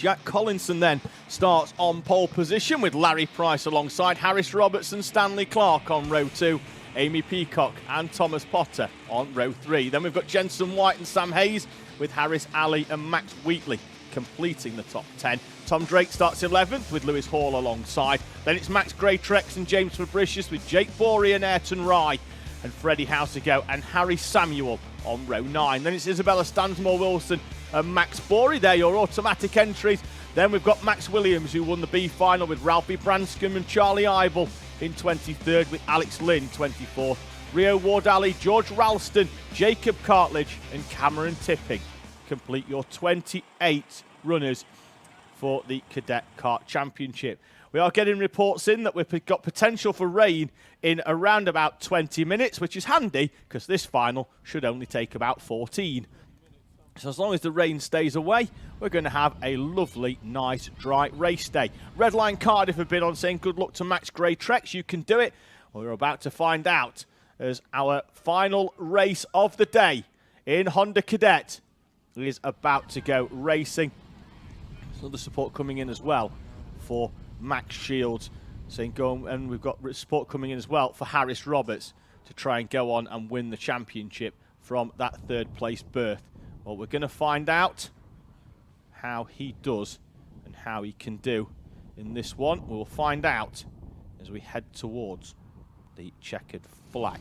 Jack Collinson then starts on pole position with Larry Price alongside Harris Roberts and Stanley Clark on row 2. Amy Peacock and Thomas Potter on row 3. Then we've got Jensen White and Sam Hayes with Harris Alley and Max Wheatley completing the top 10. Tom Drake starts 11th with Lewis Hall alongside. Then it's Max Greatrex and James Fabricius with Jake Bory and Ayrton Rye and Freddie Housego and Harry Samuel on row 9. Then it's Isabella Stansmore-Wilson and Max Bory. They're your automatic entries. Then we've got Max Williams, who won the B final with Ralphie Branscombe and Charlie Eibel in 23rd, with Alex Lynn 24th. Rio Wardali, George Ralston, Jacob Cartledge and Cameron Tipping complete your 28 runners for the Cadet Kart Championship. We are getting reports in that we've got potential for rain in around about 20 minutes, which is handy because this final should only take about 14. So as long as the rain stays away, we're going to have a lovely, nice, dry race day. Redline Cardiff have been on saying good luck to Max Greatrex. You can do it. Well, we're about to find out as our final race of the day in Honda Cadet is about to go racing. There's other support coming in as well for Max Shields, saying go, and we've got support coming in as well for Harris Roberts to try and go on and win the championship from that third place berth. Well, we're going to find out how he does and how he can do in this one. We'll find out as we head towards the checkered flag.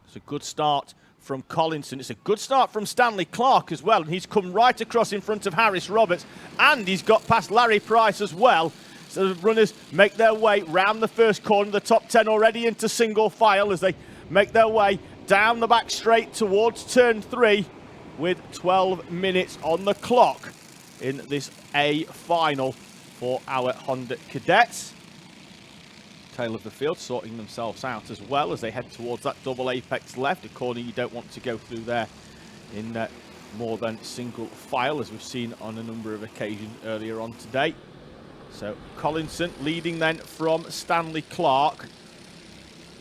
It's a good start from Collinson. It's a good start from Stanley Clark as well, and he's come right across in front of Harris Roberts, and he's got past Larry Price as well. So the runners make their way round the first corner, the top 10 already into single file as they make their way down the back straight towards turn 3 with 12 minutes on the clock in this A final for our Honda Cadets. Tail of the field sorting themselves out as well as they head towards that double apex left, a corner you don't want to go through there in more than single file, as we've seen on a number of occasions earlier on today. So Collinson leading then from Stanley Clark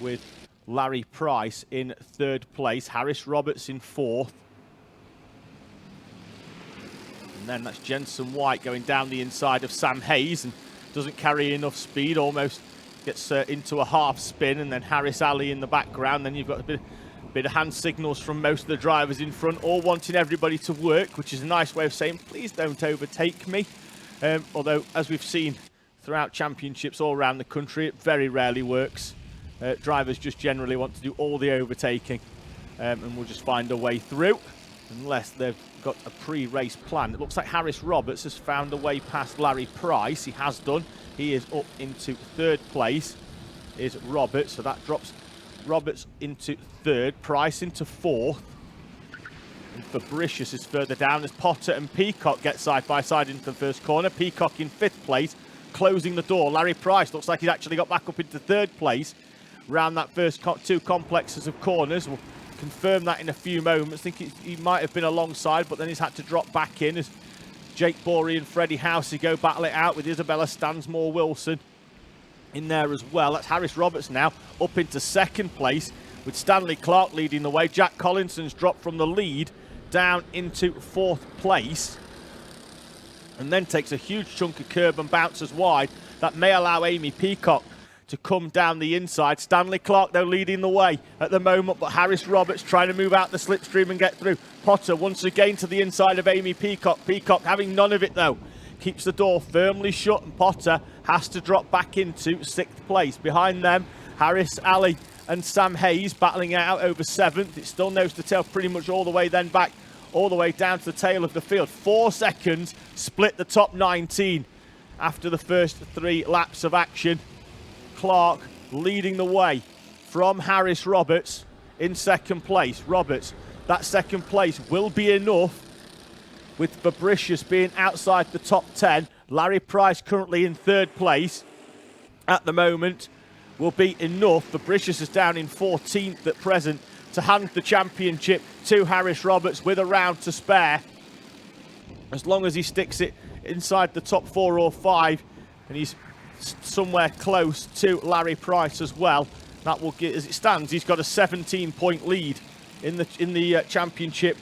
with Larry Price in third place, Harris Roberts in fourth. And then that's Jensen White going down the inside of Sam Hayes and doesn't carry enough speed, almost gets into a half spin, and then Harris Alley in the background. Then you've got a bit of hand signals from most of the drivers in front, all wanting everybody to work, which is a nice way of saying, please don't overtake me. Although, as we've seen throughout championships all around the country, it very rarely works. Drivers just generally want to do all the overtaking, and we'll just find a way through, unless they've got a pre-race plan. It looks like Harris Roberts has found a way past Larry Price. He has done. He is up into third place, is Roberts. So that drops Roberts into third, Price into fourth. And Fabricius is further down as Potter and Peacock get side by side into the first corner. Peacock in fifth place, closing the door. Larry Price looks like he's actually got back up into third place around that first two complexes of corners. We'll confirm that in a few moments. I think he might have been alongside, but then he's had to drop back in as Jake Bory and Freddie Housego battle it out with Isabella Stansmore-Wilson in there as well. That's Harris Roberts now up into second place with Stanley Clark leading the way. Jack Collinson's dropped from the lead down into fourth place and then takes a huge chunk of curb and bounces wide. That may allow Amy Peacock to come down the inside. Stanley Clark, though, leading the way at the moment, but Harris Roberts trying to move out the slipstream and get through. Potter once again to the inside of Amy Peacock. Peacock having none of it, though. Keeps the door firmly shut, and Potter has to drop back into sixth place. Behind them, Harris Alley and Sam Hayes battling it out over seventh. It still nose to tail pretty much all the way then back, all the way down to the tail of the field. 4 seconds split the top 19 after the first 3 laps of action. Clark leading the way from Harris Roberts in second place. Roberts, that second place will be enough with Fabricius being outside the top 10. Larry Price currently in third place at the moment will be enough. Fabricius is down in 14th at present to hand the championship to Harris Roberts with a round to spare. As long as he sticks it inside the top 4 or 5 and he's somewhere close to Larry Price as well, that will get, as it stands, he's got a 17-point lead in the championship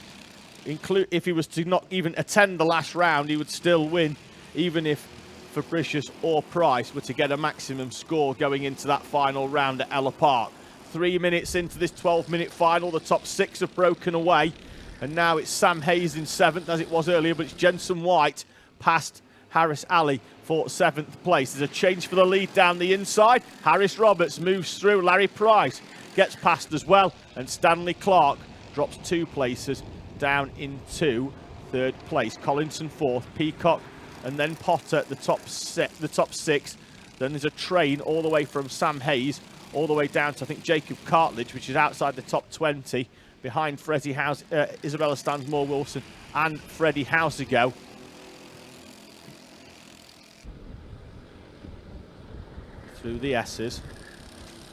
if he was to not even attend the last round, he would still win, even if Fabricius or Price were to get a maximum score going into that final round at Ella Park. 3 minutes into this 12-minute final, the top 6 have broken away, and now it's Sam Hayes in 7th, as it was earlier, but it's Jensen White past Harris Ali for 7th place. There's a change for the lead down the inside. Harris Roberts moves through. Larry Price gets past as well, and Stanley Clark drops 2 places down into 3rd place. Collinson 4th, Peacock, and then Potter the top 6. Then there's a train all the way from Sam Hayes all the way down to, I think, Jacob Cartledge, which is outside the top 20, behind Freddie Isabella Stansmore Wilson and Freddie Housigo. Through the S's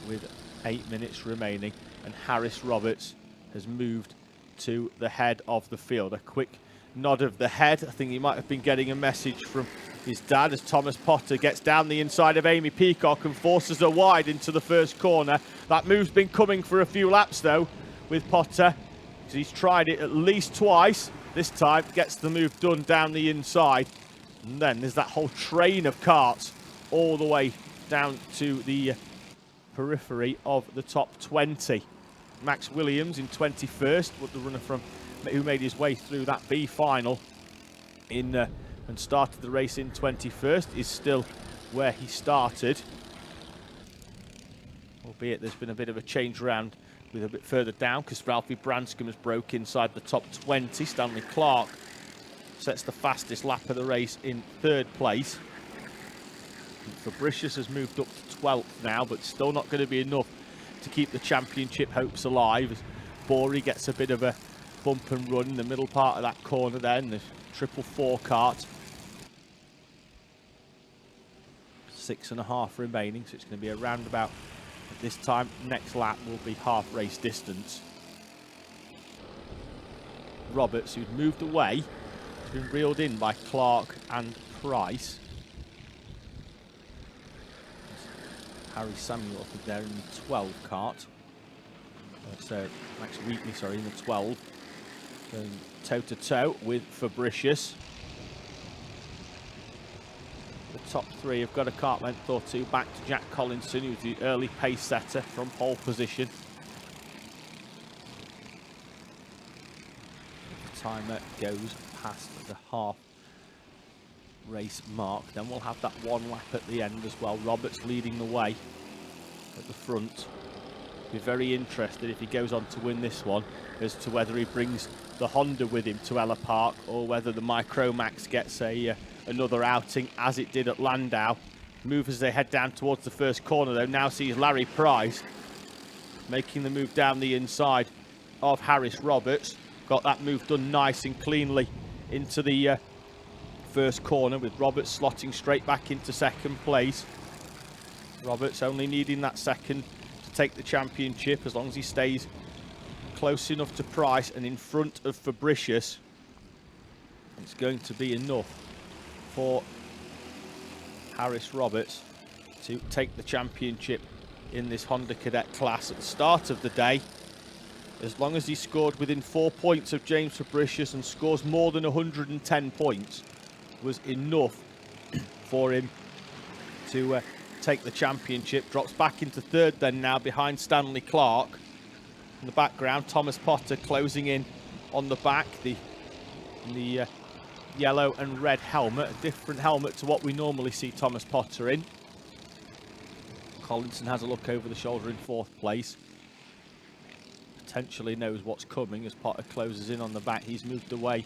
with 8 minutes remaining, and Harris Roberts has moved to the head of the field. A quick nod of the head. I think he might have been getting a message from his dad as Thomas Potter gets down the inside of Amy Peacock and forces her wide into the first corner. That move's been coming for a few laps though with Potter, because he's tried it at least twice. This time gets the move done down the inside, and then there's that whole train of karts all the way down to the periphery of the top 20. Max Williams in 21st, the runner who made his way through that B final and started the race in 21st, is still where he started. Albeit there's been a bit of a change around with a bit further down, because Ralphie Branscombe has broke inside the top 20. Stanley Clark sets the fastest lap of the race in 3rd place. Fabricius has moved up to 12th now, but still not going to be enough to keep the championship hopes alive, as Borey gets a bit of a bump and run in the middle part of that corner there, and the 444 kart. 6.5 remaining, so it's going to be a roundabout. This time, next lap will be half race distance. Roberts, who's moved away, has been reeled in by Clark and Price. Harry Samuel up there in the 12 kart. So Max Wheatley, sorry, in the 12. Going toe-to-toe with Fabricius. The top 3 have got a kart length or 2 back to Jack Collinson, who's the early pace setter from pole position. The timer goes past the half race mark, then we'll have that 1 lap at the end as well. Roberts leading the way at the front. Be very interested if he goes on to win this one as to whether he brings the Honda with him to Ella Park, or whether the Micromax gets another outing as it did at Landau. Move as they head down towards the first corner though. Now sees Larry Price making the move down the inside of Harris Roberts. Got that move done nice and cleanly into the first corner, with Roberts slotting straight back into 2nd place. Roberts only needing that 2nd to take the championship, as long as he stays close enough to Price and in front of Fabricius. It's going to be enough for Harris Roberts to take the championship in this Honda Cadet class at the start of the day. As long as he scored within 4 points of James Fabricius and scores more than 110 points, was enough for him to take the championship. Drops back into 3rd then now, behind Stanley Clark. In the background, Thomas Potter closing in on the back, the yellow and red helmet, a different helmet to what we normally see Thomas Potter in. Collinson has a look over the shoulder in 4th place. Potentially knows what's coming as Potter closes in on the back. He's moved away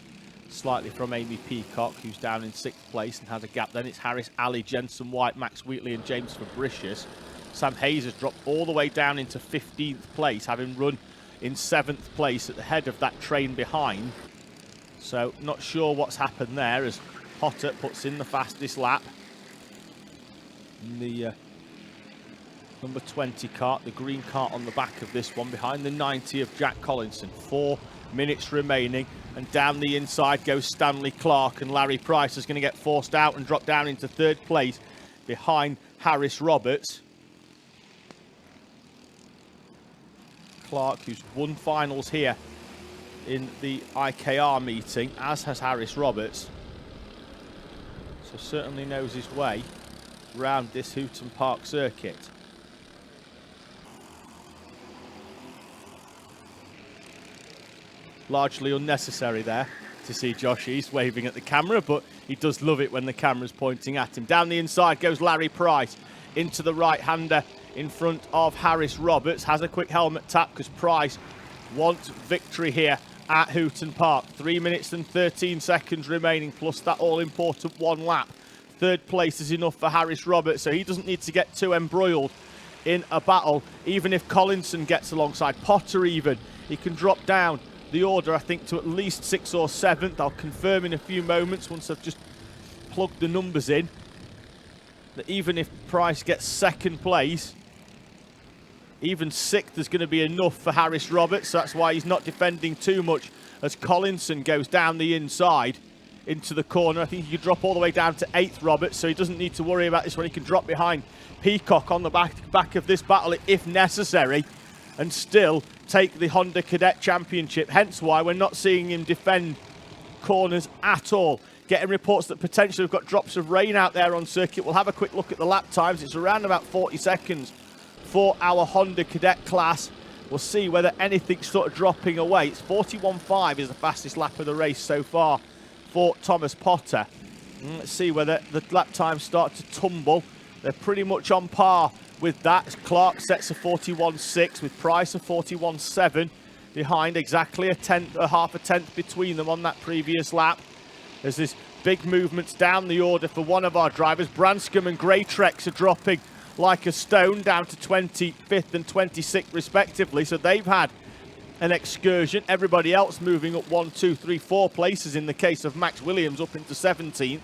slightly from Amy Peacock, who's down in 6th place and has a gap. Then it's Harris Ali, Jensen White, Max Wheatley and James Fabricius. Sam Hayes has dropped all the way down into 15th place, having run in 7th place at the head of that train behind. So not sure what's happened there, as Potter puts in the fastest lap in the number 20 kart, the green kart on the back of this one, behind the 90 of Jack Collinson. 4 minutes remaining, and down the inside goes Stanley Clark, and Larry Price is going to get forced out and drop down into 3rd place behind Harris Roberts. Clark, who's won finals here in the IKR meeting, as has Harris Roberts. So certainly knows his way round this Hooton Park circuit. Largely unnecessary there to see Josh East waving at the camera, but he does love it when the camera's pointing at him. Down the inside goes Larry Price into the right-hander in front of Harris Roberts. Has a quick helmet tap because Price wants victory here at Hooton Park. 3 minutes and 13 seconds remaining, plus that all-important one lap. Third place is enough for Harris Roberts, so he doesn't need to get too embroiled in a battle. Even if Collinson gets alongside, Potter even, he can drop down the order, I think, to at least 6th or 7th. I'll confirm in a few moments once I've just plugged the numbers in, that even if Price gets 2nd place, even 6th is going to be enough for Harris Roberts. So that's why he's not defending too much as Collinson goes down the inside into the corner. I think he could drop all the way down to 8th, Roberts, so he doesn't need to worry about this one. He can drop behind Peacock on the back of this battle if necessary, and still take the Honda Cadet Championship. Hence why we're not seeing him defend corners at all. Getting reports that potentially we've got drops of rain out there on circuit. We'll have a quick look at the lap times. It's around about 40 seconds for our Honda Cadet class. We'll see whether anything's sort of dropping away. It's 41.5 is the fastest lap of the race so far for Thomas Potter. Let's see whether the lap times start to tumble. They're pretty much on par with that. Clark sets a 41.6 with Price a 41.7 behind, exactly a half a tenth between them on that previous lap. There's this big movements down the order for one of our drivers. Branscombe and Greatrex are dropping like a stone down to 25th and 26th respectively, so they've had an excursion. Everybody else moving up 1, 2, 3, 4 places in the case of Max Williams up into 17th.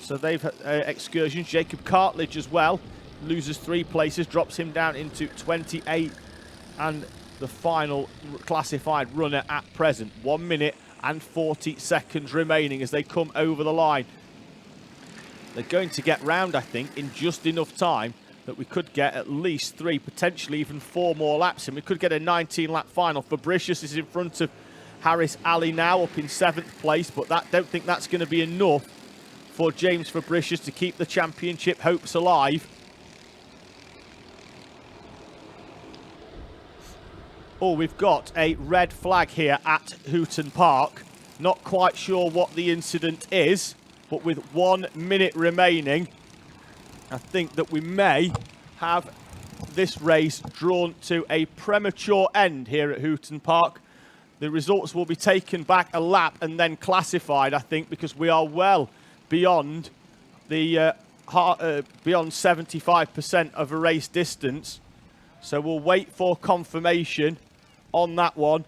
So they've had excursions. Jacob Cartledge as well loses 3 places, drops him down into 28th, and the final classified runner at present. 1 minute and 40 seconds remaining as they come over the line. They're going to get round, I think, in just enough time that we could get at least 3, potentially even 4 more laps, and we could get a 19-lap final. Fabricius is in front of Harris Ali now, up in 7th place, but don't think that's going to be enough for James Fabricius to keep the championship hopes alive. Oh, we've got a red flag here at Hooton Park. Not quite sure what the incident is, but with 1 minute remaining, I think that we may have this race drawn to a premature end here at Hooton Park. The results will be taken back a lap and then classified, I think, because we are well beyond the beyond 75% of a race distance. So we'll wait for confirmation on that one,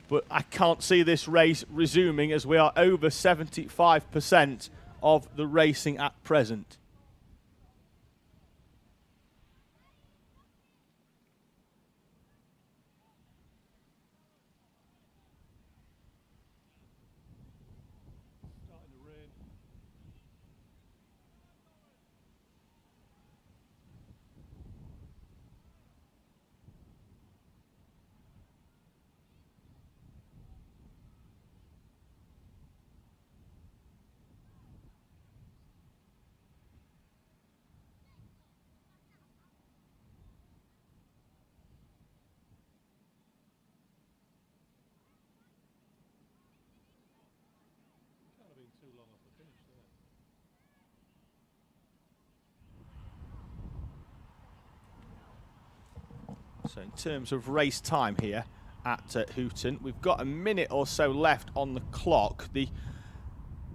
but I can't see this race resuming as we are over 75% of the racing at present. So in terms of race time here at Hooton, we've got a minute or so left on the clock. The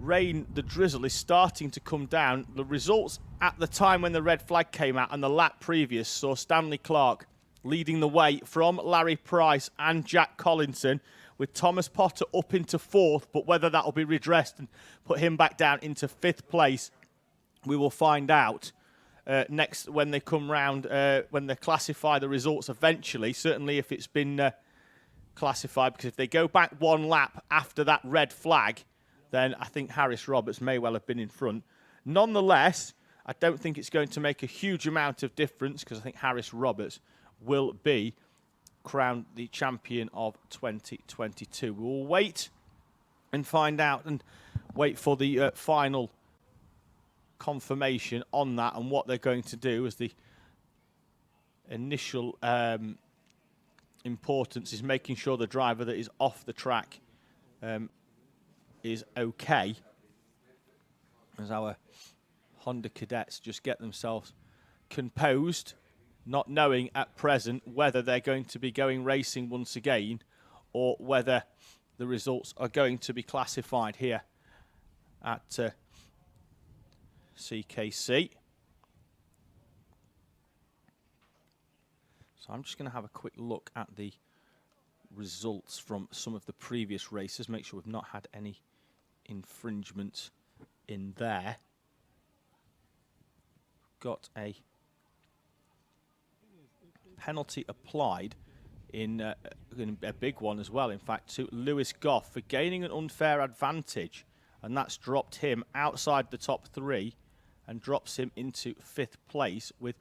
rain, the drizzle is starting to come down. The results at the time when the red flag came out and the lap previous saw Stanley Clark leading the way from Larry Price and Jack Collinson, with Thomas Potter up into 4th, but whether that will be redressed and put him back down into 5th place, we will find out next when they come round, when they classify the results eventually, certainly if it's been classified, because if they go back 1 lap after that red flag, then I think Harris Roberts may well have been in front. Nonetheless, I don't think it's going to make a huge amount of difference, because I think Harris Roberts will be crowned the champion of 2022. We will wait and find out and wait for the final confirmation on that and what they're going to do, as the initial importance is making sure the driver that is off the track is okay, as our Honda cadets just get themselves composed, not knowing at present whether they're going to be going racing once again or whether the results are going to be classified here at CKC. So I'm just going to have a quick look at the results from some of the previous races, make sure we've not had any infringements in there. Got a penalty applied in a big one as well, in fact, to Lewis Goff for gaining an unfair advantage, and that's dropped him outside the top 3 and drops him into 5th place, with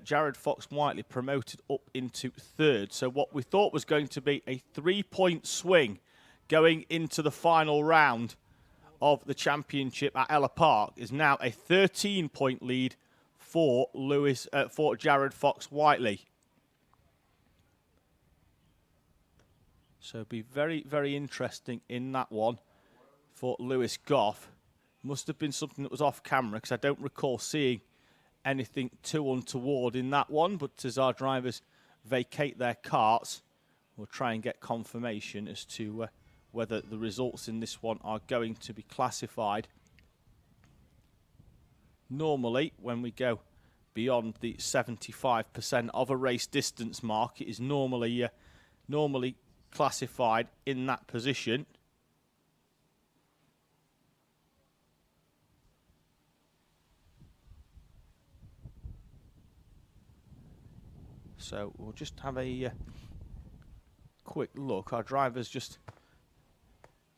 Jared Fox-Whiteley promoted up into 3rd. So what we thought was going to be a 3-point swing going into the final round of the championship at Ella Park is now a 13-point lead for Jared Fox-Whiteley. So it'll be very, very interesting in that one for Lewis Goff. Must have been something that was off camera, because I don't recall seeing anything too untoward in that one. But as our drivers vacate their carts, we'll try and get confirmation as to whether the results in this one are going to be classified. Normally, when we go beyond the 75% of a race distance mark, it is normally classified in that position. So we'll just have a quick look. Our drivers just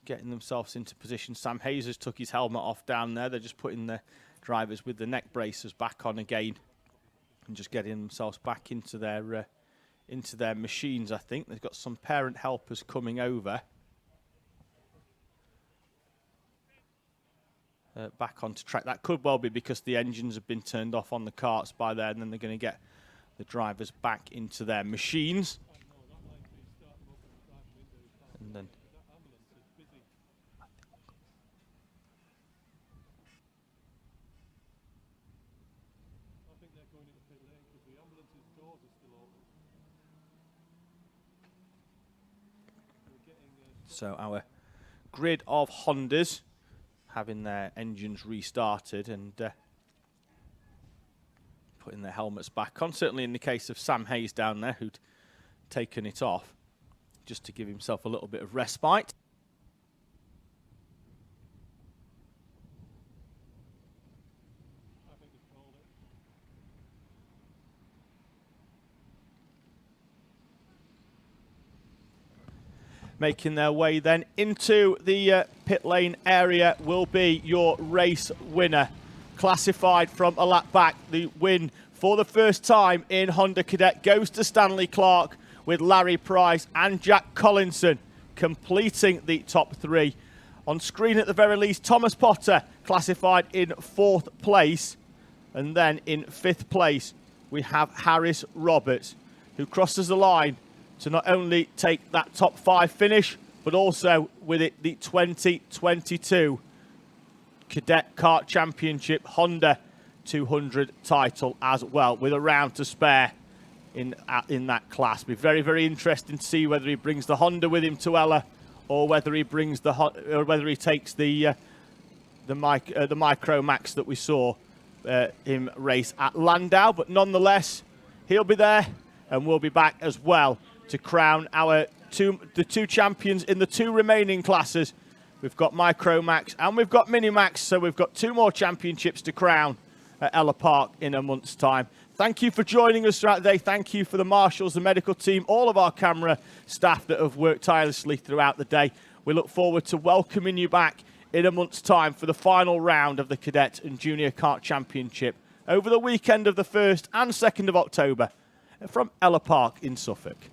getting themselves into position. Sam Hayes has took his helmet off down there. They're just putting the drivers with the neck braces back on again and just getting themselves back into their machines, I think. They've got some parent helpers coming over. Back onto track. That could well be because the engines have been turned off on the carts by there, and then they're going to get the drivers back into their machines. And then so our grid of Hondas having their engines restarted and putting their helmets back on. Certainly in the case of Sam Hayes down there, who'd taken it off just to give himself a little bit of respite. Making their way then into the pit lane area will be your race winner. Classified from a lap back, the win for the first time in Honda Cadet goes to Stanley Clark, with Larry Price and Jack Collinson completing the top 3. On screen at the very least, Thomas Potter classified in 4th place. And then in 5th place, we have Harris Roberts, who crosses the line to not only take that top 5 finish, but also with it the 2022 Cadet Kart Championship Honda 200 title as well, with a round to spare in that class. Be very, very interesting to see whether he brings the Honda with him to Ella, or whether he brings whether he takes the Micro Max that we saw him race at Landau. But nonetheless, he'll be there, and we'll be back as well to crown the two champions in the 2 remaining classes. We've got Micro Max and we've got Mini Max, so we've got 2 more championships to crown at Ella Park in a month's time. Thank you for joining us throughout the day. Thank you for the marshals, the medical team, all of our camera staff that have worked tirelessly throughout the day. We look forward to welcoming you back in a month's time for the final round of the Cadet and Junior Kart Championship over the weekend of the 1st and 2nd of October from Ella Park in Suffolk.